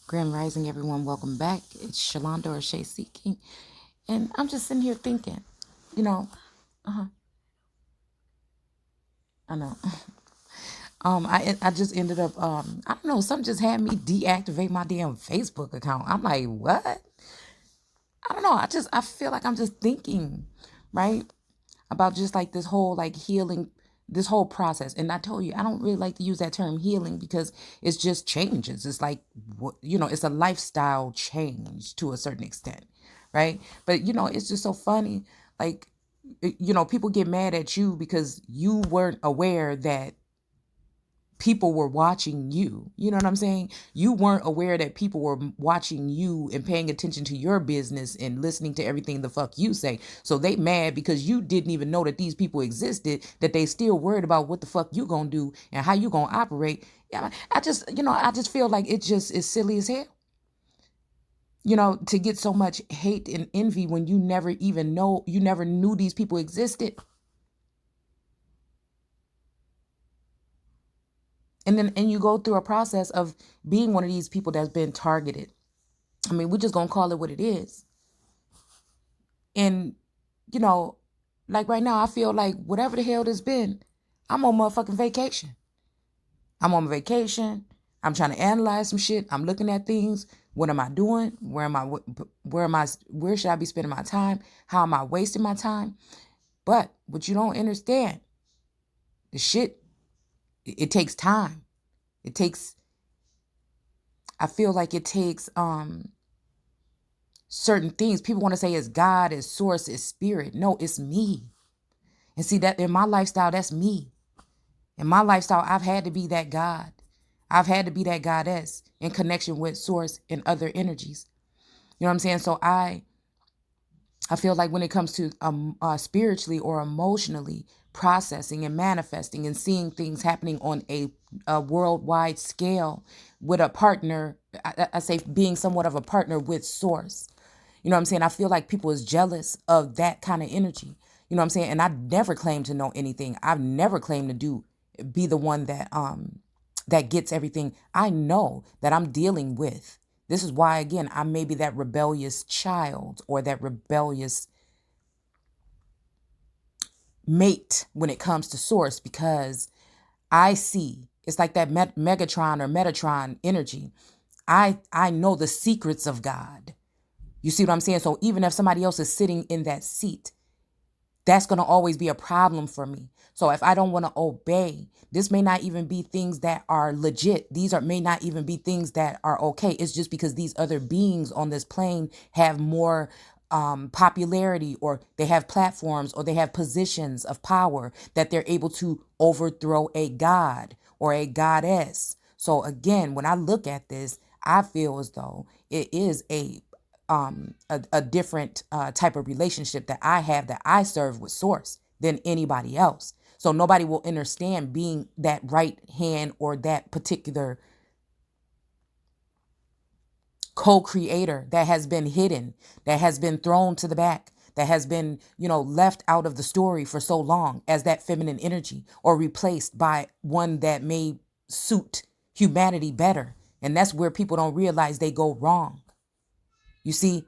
Grand Rising, everyone. Welcome back. It's Shalonda or Shay Seeking. And I'm just sitting here thinking, you know, I know. I just ended up, I don't know, something just had me deactivate my damn Facebook account. I'm like, what? I don't know. I feel like I'm just thinking, right? About just like this whole like healing, this whole process. And I told you, I don't really like to use that term healing because it's just changes. It's like, it's a lifestyle change to a certain extent, right? But, it's just so funny. Like, people get mad at you because you weren't aware that people were watching you. You know what I'm saying? You weren't aware that people were watching you and paying attention to your business and listening to everything the fuck you say. So they mad because you didn't even know that these people existed, that they still worried about what the fuck you gonna do and how you gonna operate. Yeah, I just feel like it just is silly as hell. To get so much hate and envy when you never knew these people existed. And you go through a process of being one of these people that's been targeted. I mean, we're just gonna call it what it is. And you know, like right now, I feel like whatever the hell this been, I'm on motherfucking vacation. I'm on vacation. I'm trying to analyze some shit. I'm looking at things. What am I doing? Where should I be spending my time? How am I wasting my time? But what you don't understand, the shit, it takes time. It takes, I feel like it takes certain things. People want to say it's God, it's source, it's spirit. No, it's me. And see that in my lifestyle, that's me. In my lifestyle, I've had to be that God. I've had to be that goddess in connection with source and other energies. You know what I'm saying? So I feel like when it comes to spiritually or emotionally processing and manifesting and seeing things happening on a worldwide scale with a partner, I say being somewhat of a partner with source. You know what I'm saying? I feel like people is jealous of that kind of energy. You know what I'm saying? And I never claimed to know anything. I've never claimed to be the one that gets everything. I know that I'm dealing with. This is why, again, I may be that rebellious child or that rebellious mate when it comes to source, because I see it's like that Megatron or Metatron energy. I know the secrets of God. You see what I'm saying? So even if somebody else is sitting in that seat, that's going to always be a problem for me. So if I don't want to obey, this may not even be things that are legit. May not even be things that are okay. It's just because these other beings on this plane have more popularity, or they have platforms, or they have positions of power that they're able to overthrow a god or a goddess. So again, when I look at this, I feel as though it is a different type of relationship that I have, that I serve with source, than anybody else. So nobody will understand being that right hand or that particular co-creator that has been hidden, that has been thrown to the back, that has been, left out of the story for so long as that feminine energy, or replaced by one that may suit humanity better. And that's where people don't realize they go wrong. You see,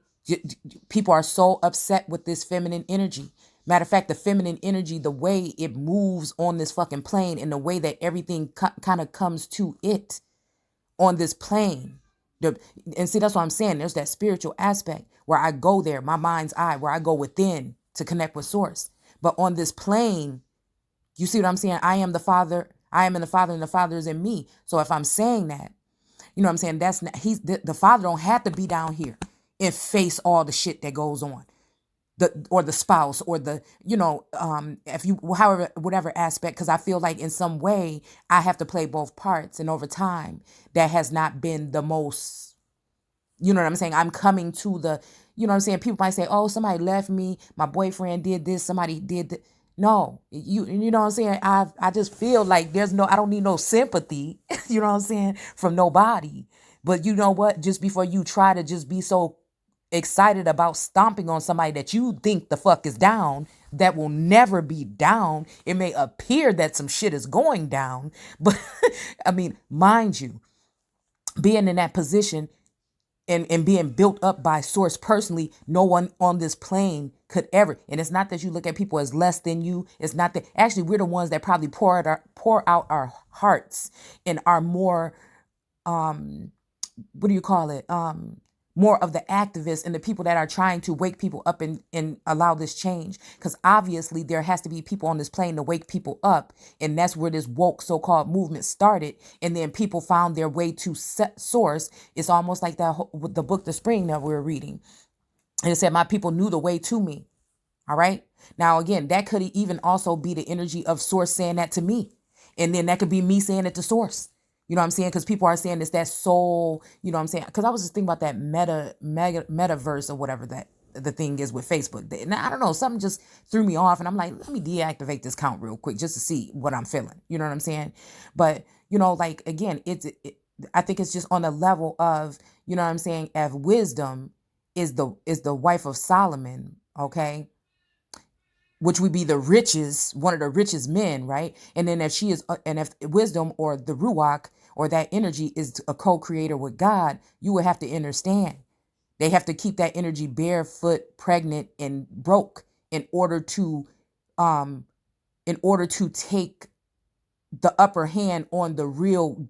people are so upset with this feminine energy. Matter of fact, the feminine energy, the way it moves on this fucking plane, and the way that everything kind of comes to it on this plane. And see, that's what I'm saying. There's that spiritual aspect where I go there, my mind's eye, where I go within to connect with source. But on this plane, you see what I'm saying? I am the Father. I am in the Father, and the Father is in me. So if I'm saying that, you know what I'm saying? That's not, the Father don't have to be down here and face all the shit that goes on. Or the spouse, or the, if you, however, whatever aspect, because I feel like in some way I have to play both parts. And over time, that has not been the most, you know what I'm saying? I'm coming to the, you know what I'm saying? People might say, oh, somebody left me, my boyfriend did this, somebody did that. No, you know what I'm saying? I just feel like I don't need no sympathy, you know what I'm saying, from nobody. But you know what? Just before you try to just be so excited about stomping on somebody that you think the fuck is down, that will never be down. It may appear that some shit is going down, but I mean, mind you, being in that position, and being built up by source personally, no one on this plane could ever. And it's not that you look at people as less than you. It's not that actually we're the ones that probably pour out our hearts and are more what do you call it? More of the activists and the people that are trying to wake people up and allow this change. Because obviously there has to be people on this plane to wake people up. And that's where this woke so-called movement started. And then people found their way to source. It's almost like the book, The Spring, that we're reading. And it said, my people knew the way to me. All right. Now, again, that could even also be the energy of source saying that to me. And then that could be me saying it to source. You know what I'm saying? Because people are saying it's that soul, you know what I'm saying? Because I was just thinking about that metaverse or whatever that the thing is with Facebook. And I don't know, something just threw me off. And I'm like, let me deactivate this account real quick just to see what I'm feeling. You know what I'm saying? But, you know, like, again, I think it's just on the level of, you know what I'm saying? If wisdom is the wife of Solomon, okay? Which would be the richest, one of the richest men, right? And then if she is, and if wisdom or the Ruach or that energy is a co-creator with God, you would have to understand. They have to keep that energy barefoot, pregnant, and broke in order to take the upper hand on the real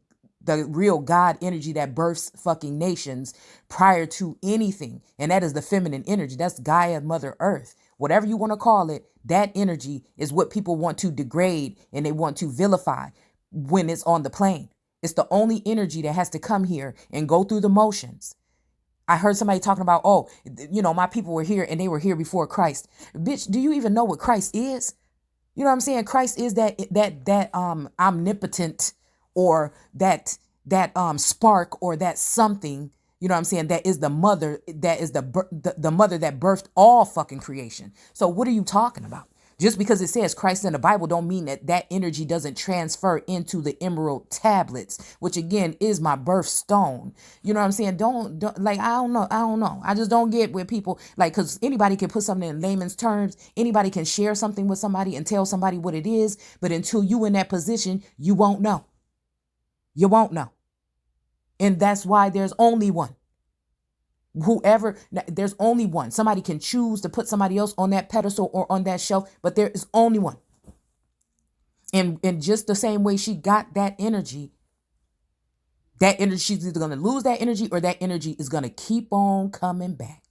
God energy that births fucking nations prior to anything. And that is the feminine energy. That's Gaia, Mother Earth. Whatever you want to call it, that energy is what people want to degrade and they want to vilify when it's on the plane. It's the only energy that has to come here and go through the motions. I heard somebody talking about, oh, you know, my people were here and they were here before Christ. Bitch, do you even know what Christ is? You know what I'm saying? Christ is that omnipotent or that spark or that something, you know what I'm saying, that is the mother, that is the mother that birthed all fucking creation. So what are you talking about? Just because it says Christ in the Bible don't mean that energy doesn't transfer into the emerald tablets, which again is my birthstone. You know what I'm saying? Don't like, I don't know. I just don't get where people like, because anybody can put something in layman's terms. Anybody can share something with somebody and tell somebody what it is. But until you in that position, you won't know. You won't know. And that's why there's only one. There's only one. Somebody can choose to put somebody else on that pedestal or on that shelf, but there is only one. And just the same way she got that energy, she's either going to lose that energy or that energy is going to keep on coming back.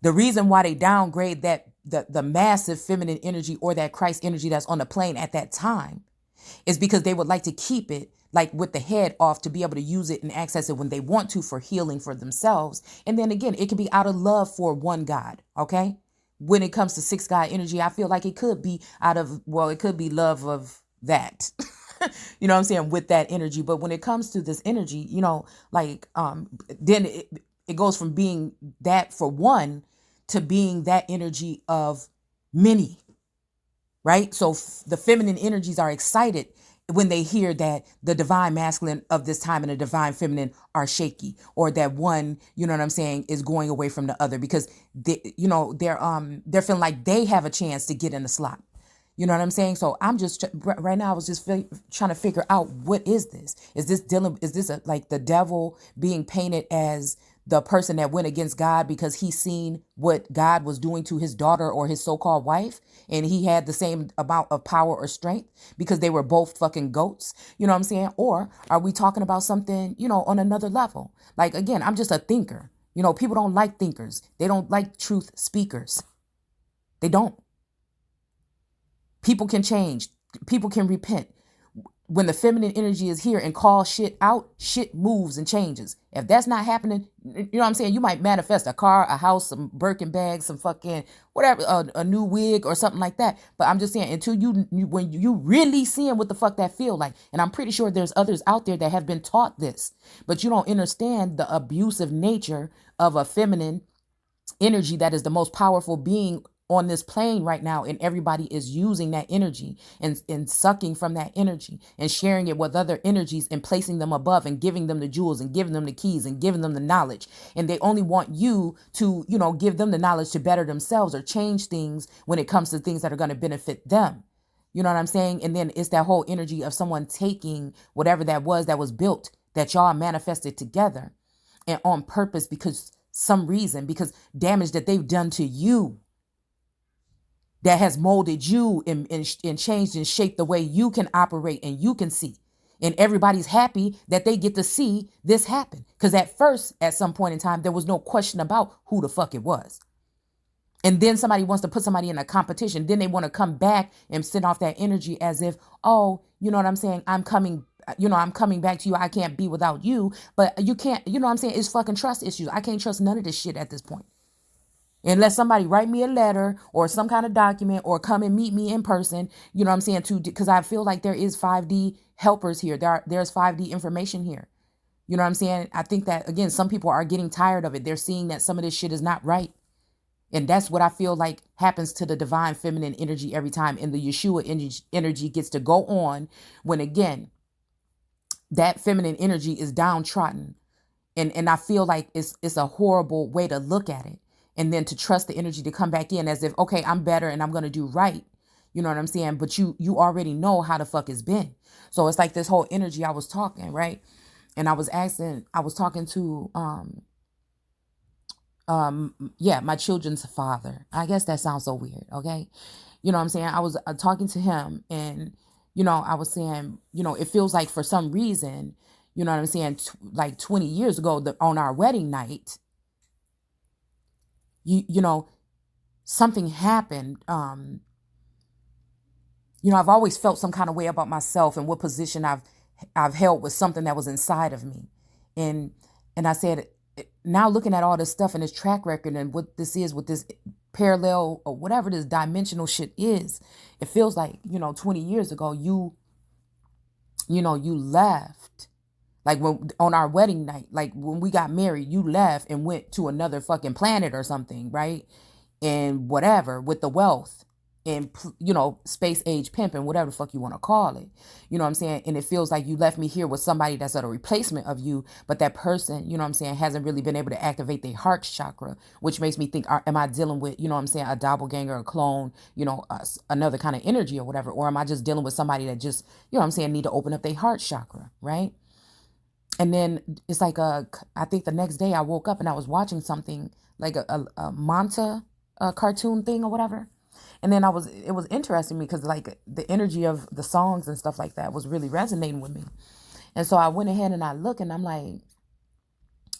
The reason why they downgrade the massive feminine energy or that Christ energy that's on the plane at that time is because they would like to keep it like with the head off to be able to use it and access it when they want to for healing for themselves. And then again, it can be out of love for one God. Okay. When it comes to six God energy, I feel like it could be it could be love of that. You know what I'm saying? With that energy. But when it comes to this energy, you know, like, then it goes from being that for one to being that energy of many. Right? So the feminine energies are excited when they hear that the divine masculine of this time and the divine feminine are shaky, or that one, you know what I'm saying, is going away from the other because they're feeling like they have a chance to get in the slot. You know what I'm saying? So I'm just right now, I was just trying to figure out, what is this? Is this like the devil being painted as the person that went against God because he seen what God was doing to his daughter or his so-called wife, and he had the same amount of power or strength because they were both fucking goats? You know what I'm saying? Or are we talking about something, you know, on another level? Like, again, I'm just a thinker. You know, people don't like thinkers. They don't like truth speakers. They don't. People can change. People can repent. When the feminine energy is here and calls shit out, shit moves and changes. If that's not happening, you know what I'm saying? You might manifest a car, a house, some Birkin bags, some fucking whatever, a new wig or something like that. But I'm just saying, until when you really seeing what the fuck that feel like, and I'm pretty sure there's others out there that have been taught this, but you don't understand the abusive nature of a feminine energy that is the most powerful being on this plane right now, and everybody is using that energy and sucking from that energy and sharing it with other energies and placing them above and giving them the jewels and giving them the keys and giving them the knowledge. And they only want you to, you know, give them the knowledge to better themselves or change things when it comes to things that are going to benefit them. You know what I'm saying? And then it's that whole energy of someone taking whatever that was built that y'all manifested together and on purpose because some reason, because damage that they've done to you that has molded you and changed and shaped the way you can operate and you can see. And everybody's happy that they get to see this happen. Because at first, at some point in time, there was no question about who the fuck it was. And then somebody wants to put somebody in a competition. Then they want to come back and send off that energy as if, oh, you know what I'm saying? I'm coming back to you. I can't be without you. But you can't, you know what I'm saying? It's fucking trust issues. I can't trust none of this shit at this point. Unless somebody write me a letter or some kind of document or come and meet me in person, you know what I'm saying? Because I feel like there is 5D helpers here. There's 5D information here. You know what I'm saying? I think that, again, some people are getting tired of it. They're seeing that some of this shit is not right. And that's what I feel like happens to the divine feminine energy every time. And the Yeshua energy gets to go on when, again, that feminine energy is downtrodden. And I feel like it's a horrible way to look at it. And then to trust the energy to come back in as if, okay, I'm better and I'm going to do right. You know what I'm saying? But you already know how the fuck it's been. So it's like this whole energy I was talking, right? And I was talking to, my children's father. I guess that sounds so weird. Okay. You know what I'm saying? I was talking to him and, I was saying, it feels like for some reason, you know what I'm saying? Like 20 years ago on our wedding night, something happened. I've always felt some kind of way about myself and what position I've held with something that was inside of me. And I said, now looking at all this stuff and this track record and what this is with this parallel or whatever this dimensional shit is, it feels like, 20 years ago, you left. Like when on our wedding night, like when we got married, you left and went to another fucking planet or something, right? And whatever with the wealth and, space age pimping, whatever the fuck you want to call it. You know what I'm saying? And it feels like you left me here with somebody that's a replacement of you, but that person, you know what I'm saying, hasn't really been able to activate their heart chakra, which makes me think, am I dealing with, you know what I'm saying, a doppelganger, a clone, another kind of energy or whatever? Or am I just dealing with somebody that just, you know what I'm saying, need to open up their heart chakra, right? And then it's like I think the next day I woke up and I was watching something like a Manta cartoon thing or whatever. And then it was interesting because like the energy of the songs and stuff like that was really resonating with me. And so I went ahead and I looked and I'm like,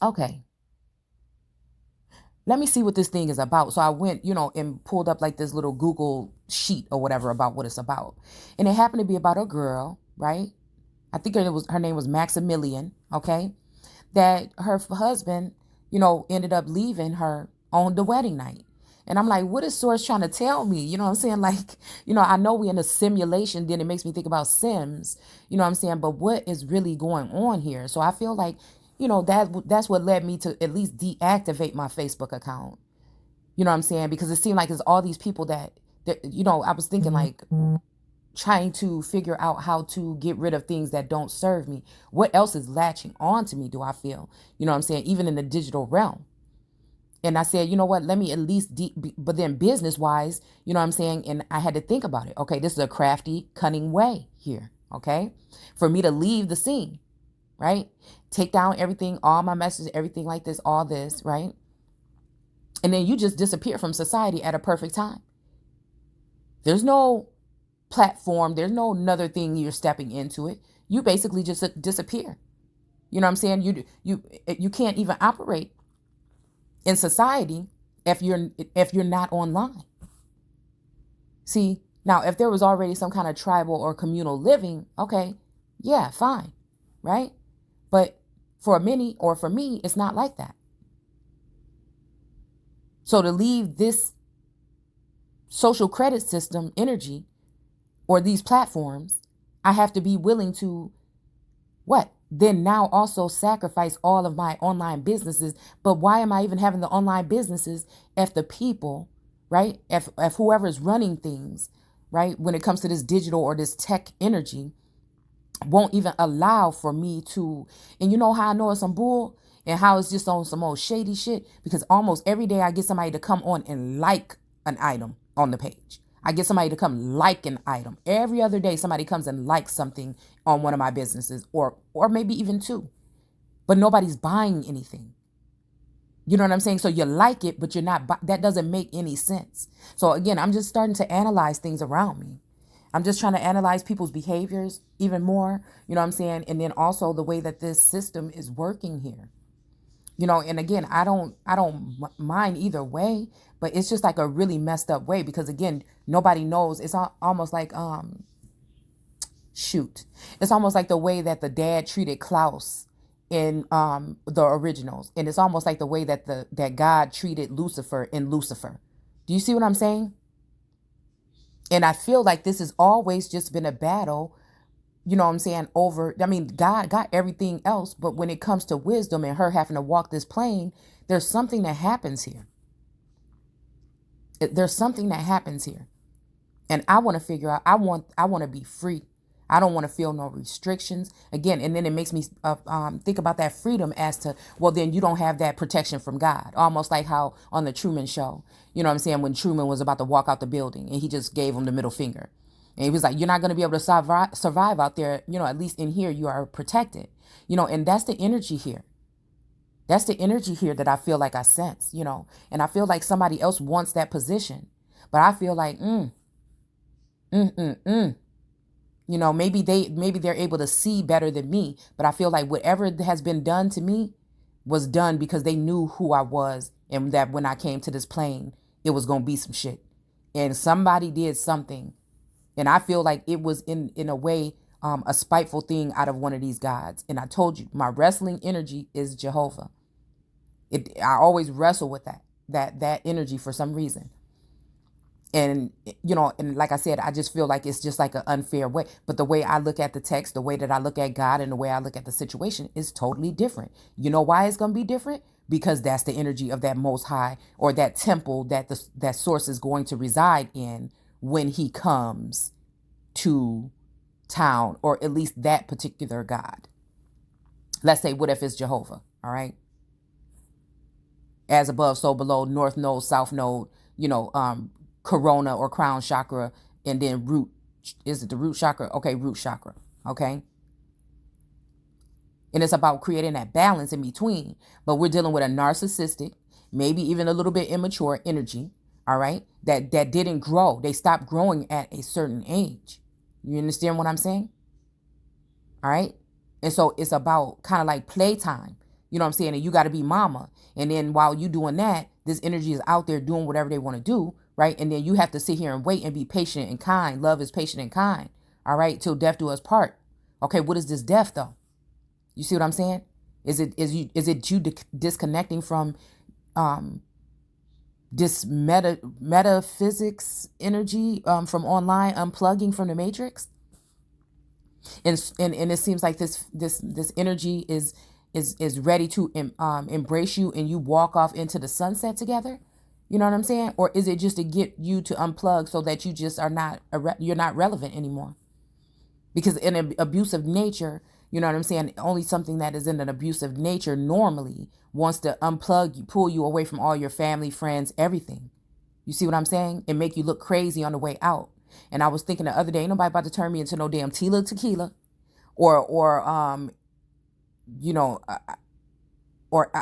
okay, let me see what this thing is about. So I went, and pulled up like this little Google sheet or whatever about what it's about. And it happened to be about a girl, right? I think her name was Maximilian, okay? That her husband, ended up leaving her on the wedding night. And I'm like, what is Source trying to tell me? You know what I'm saying? Like, I know we're in a simulation, then it makes me think about Sims, you know what I'm saying? But what is really going on here? So I feel like, that's what led me to at least deactivate my Facebook account. You know what I'm saying? Because it seemed like it's all these people that I was thinking like, trying to figure out how to get rid of things that don't serve me. What else is latching on to me, do I feel? You know what I'm saying? Even in the digital realm. And I said, you know what, let me at least, but then business wise, you know what I'm saying? And I had to think about it. Okay, this is a crafty, cunning way here, okay? For me to leave the scene, right? Take down everything, all my messages, everything like this, all this, right? And then you just disappear from society at a perfect time. There's no platform, there's no another thing you're stepping into it. You basically just disappear. You know what I'm saying? You can't even operate in society if you're not online. See, now if there was already some kind of tribal or communal living, okay, yeah, fine, right? But for many or for me, it's not like that. So to leave this social credit system energy or these platforms, I have to be willing to what? Then now also sacrifice all of my online businesses. But why am I even having the online businesses if the people, right? If whoever is running things, right? When it comes to this digital or this tech energy, won't even allow for me to, and you know how I know it's some bull and how it's just on some old shady shit? Because almost every day I get somebody to come on and like an item on the page. I get somebody to come like an item. Every other day, somebody comes and likes something on one of my businesses or maybe even two. but nobody's buying anything. You know what I'm saying? So you like it, but you're not, that doesn't make any sense. So again, I'm just starting to analyze things around me. I'm just trying to analyze people's behaviors even more, you know what I'm saying? And then also the way that this system is working here. And again, I don't mind either way, but it's just like a really messed up way because again, nobody knows. It's almost like shoot. It's almost like the way that the dad treated Klaus in the originals. And it's almost like the way that that God treated Lucifer in Lucifer. Do you see what I'm saying? And I feel like this has always just been a battle, you know what I'm saying, God got everything else, but when it comes to wisdom and her having to walk this plane, there's something that happens here. There's something that happens here. And I want to figure out, I want to be free. I don't want to feel no restrictions again. And then it makes me think about that freedom as to, well, then you don't have that protection from God. Almost like how on the Truman Show, you know what I'm saying, when Truman was about to walk out the building and he just gave him the middle finger. And he was like, you're not going to be able to survive out there. At least in here, you are protected, and that's the energy here. That's the energy here that I feel like I sense, and I feel like somebody else wants that position. But I feel like, maybe they're able to see better than me. But I feel like whatever has been done to me was done because they knew who I was and that when I came to this plane, it was going to be some shit. And somebody did something. And I feel like it was in a way a spiteful thing out of one of these gods. And I told you, my wrestling energy is Jehovah. I always wrestle with that energy for some reason. And, and like I said, I just feel like it's just like an unfair way. But the way I look at the text, the way that I look at God and the way I look at the situation is totally different. You know why it's going to be different? Because that's the energy of that Most High or that temple that that source is going to reside in when he comes to town, or at least that particular God. Let's say, what if it's Jehovah? All right. As above, so below, north node, south node, corona or crown chakra, and then root. Is it the root chakra? Okay, root chakra. Okay. And it's about creating that balance in between. But we're dealing with a narcissistic, maybe even a little bit immature energy. All right. That didn't grow. They stopped growing at a certain age. You understand what I'm saying? All right. And so it's about kind of like playtime. You know what I'm saying? And you got to be mama. And then while you doing that, this energy is out there doing whatever they want to do. Right. And then you have to sit here and wait and be patient and kind. Love is patient and kind. All right. Till death do us part. Okay. What is this death, though? You see what I'm saying? Is it you disconnecting from this metaphysics energy from online, unplugging from the matrix? And it seems like this energy is ready to embrace you, and you walk off into the sunset together. You know what I'm saying? Or is it just to get you to unplug so that you just are not you're not relevant anymore? Because in an abusive nature, you know what I'm saying, only something that is in an abusive nature normally wants to unplug you, pull you away from all your family, friends, everything. You see what I'm saying? And make you look crazy on the way out. And I was thinking the other day, ain't nobody about to turn me into no damn Tila Tequila or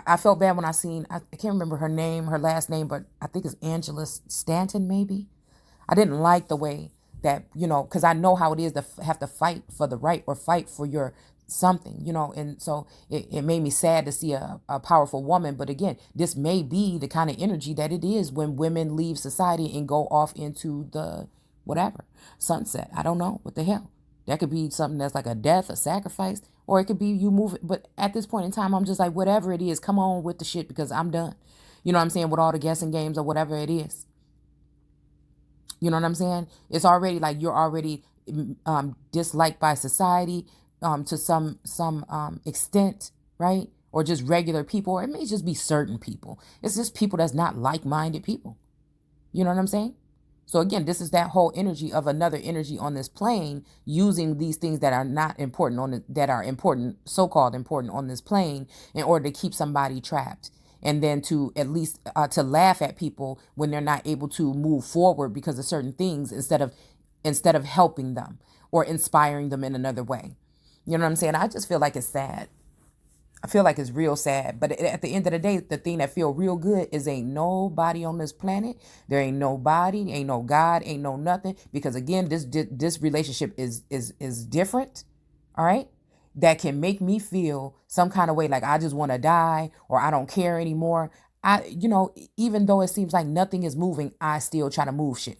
I felt bad when I seen, I can't remember her last name, but I think it's Angela Stanton, maybe. I didn't like the way that, because I know how it is to have to fight for the right or fight for your something, and so it made me sad to see a powerful woman. But again, this may be the kind of energy that it is when women leave society and go off into the whatever, sunset. I don't know. What the hell? That could be something that's like a death, a sacrifice, or it could be you move it. But at this point in time, I'm just like, whatever it is, come on with the shit, because I'm done. You know what I'm saying? With all the guessing games or whatever it is. You know what I'm saying? It's already like you're already disliked by society to some extent, right? Or just regular people, or it may just be certain people. It's just people that's not like-minded people. You know what I'm saying? So again, this is that whole energy of another energy on this plane, using these things that are not important that are important, so-called important on this plane, in order to keep somebody trapped. And then to at least to laugh at people when they're not able to move forward because of certain things, instead of helping them or inspiring them in another way. You know what I'm saying? I just feel like it's sad. I feel like it's real sad. But at the end of the day, the thing that feel real good is ain't nobody on this planet. There ain't nobody, ain't no God, ain't no nothing. Because again, this relationship is different. All right. That can make me feel some kind of way like I just want to die or I don't care anymore. Even though it seems like nothing is moving, I still try to move shit.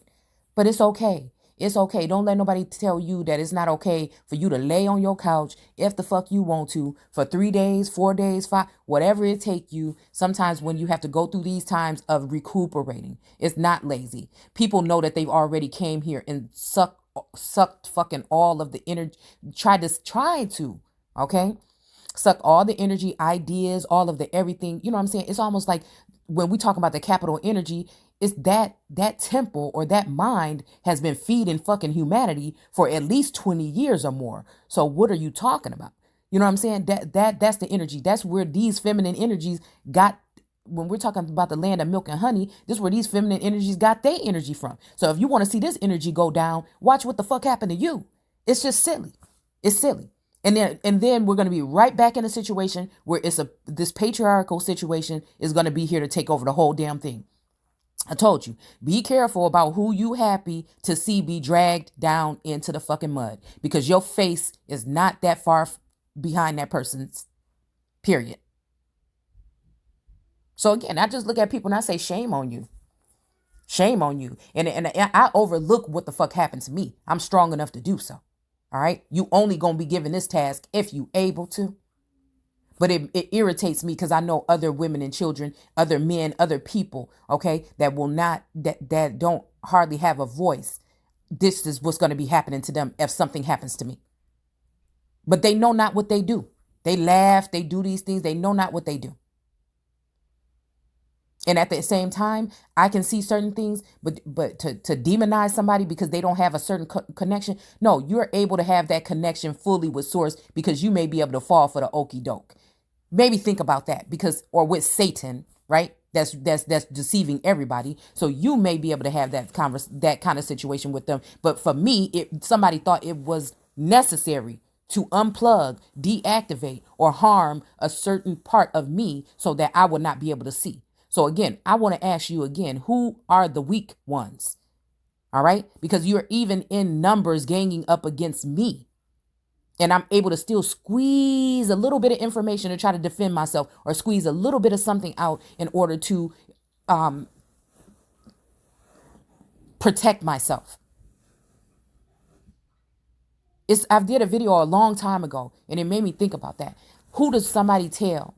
But it's okay. It's okay. Don't let nobody tell you that it's not okay for you to lay on your couch if the fuck you want to for 3 days, 4 days, five, whatever it take you. Sometimes when you have to go through these times of recuperating, it's not lazy. People know that they've already came here and sucked fucking all of the energy, tried to, okay? Suck all the energy, ideas, all of the everything. You know what I'm saying? It's almost like when we talk about the capital energy, it's that temple or that mind has been feeding fucking humanity for at least 20 years or more. So what are you talking about? You know what I'm saying? That's the energy. That's where these feminine energies got. When we're talking about the land of milk and honey, this is where these feminine energies got their energy from. So if you want to see this energy go down, watch what the fuck happened to you. It's just silly. It's silly. And then we're going to be right back in a situation where this patriarchal situation is going to be here to take over the whole damn thing. I told you, be careful about who you happy to see be dragged down into the fucking mud, because your face is not that far behind that person's, period. So again, I just look at people and I say, shame on you. Shame on you. And I overlook what the fuck happened to me. I'm strong enough to do so. All right. You only going to be given this task if you able to. But it irritates me because I know other women and children, other men, other people, okay, that will not, that don't hardly have a voice. This is what's going to be happening to them if something happens to me. But they know not what they do. They laugh, they do these things, they know not what they do. And at the same time, I can see certain things, but to demonize somebody because they don't have a certain connection. No, you're able to have that connection fully with source because you may be able to fall for the okie doke. Maybe think about that, or with Satan, right? That's deceiving everybody. So you may be able to have that kind of situation with them. But for me, somebody thought it was necessary to unplug, deactivate, or harm a certain part of me so that I would not be able to see. So again, I want to ask you again, who are the weak ones? All right? Because you're even in numbers ganging up against me. And I'm able to still squeeze a little bit of information to try to defend myself, or squeeze a little bit of something out in order to protect myself. I did a video a long time ago and it made me think about that. Who does somebody tell?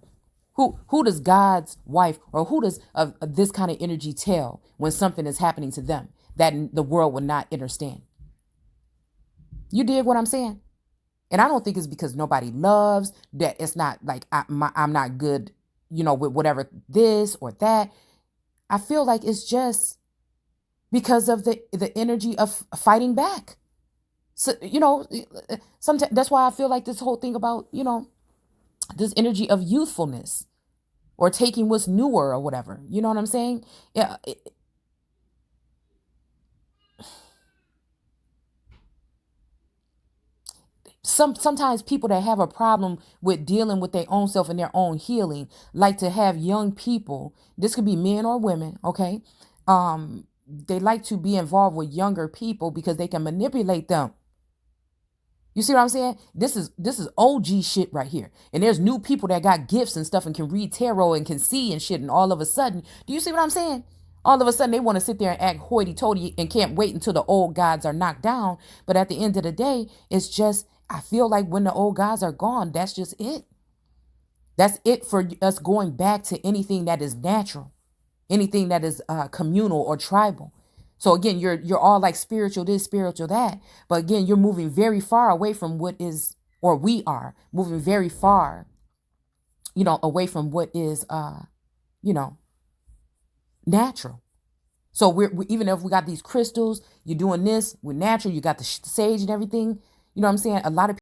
Who does God's wife or who does this kind of energy tell when something is happening to them that the world would not understand? You dig what I'm saying? And I don't think it's because nobody loves, that it's not like I'm not good, with whatever this or that. I feel like it's just because of the energy of fighting back. So, sometimes that's why I feel like this whole thing about, this energy of youthfulness or taking what's newer or whatever. You know what I'm saying? Yeah. Sometimes people that have a problem with dealing with their own self and their own healing like to have young people. This could be men or women. Okay. They like to be involved with younger people because they can manipulate them. You see what I'm saying? This is OG shit right here. And there's new people that got gifts and stuff and can read tarot and can see and shit. And all of a sudden, do you see what I'm saying? All of a sudden, they want to sit there and act hoity-toity and can't wait until the old gods are knocked down. But at the end of the day, it's just, I feel like when the old gods are gone, that's just it. That's it for us going back to anything that is natural, anything that is communal or tribal. So again, you're all like spiritual this, spiritual that. But again, you're moving very far away from what is, or we are moving very far, away from what is, natural. So we even if we got these crystals, you're doing this, we're natural, you got the sage and everything. You know what I'm saying? A lot of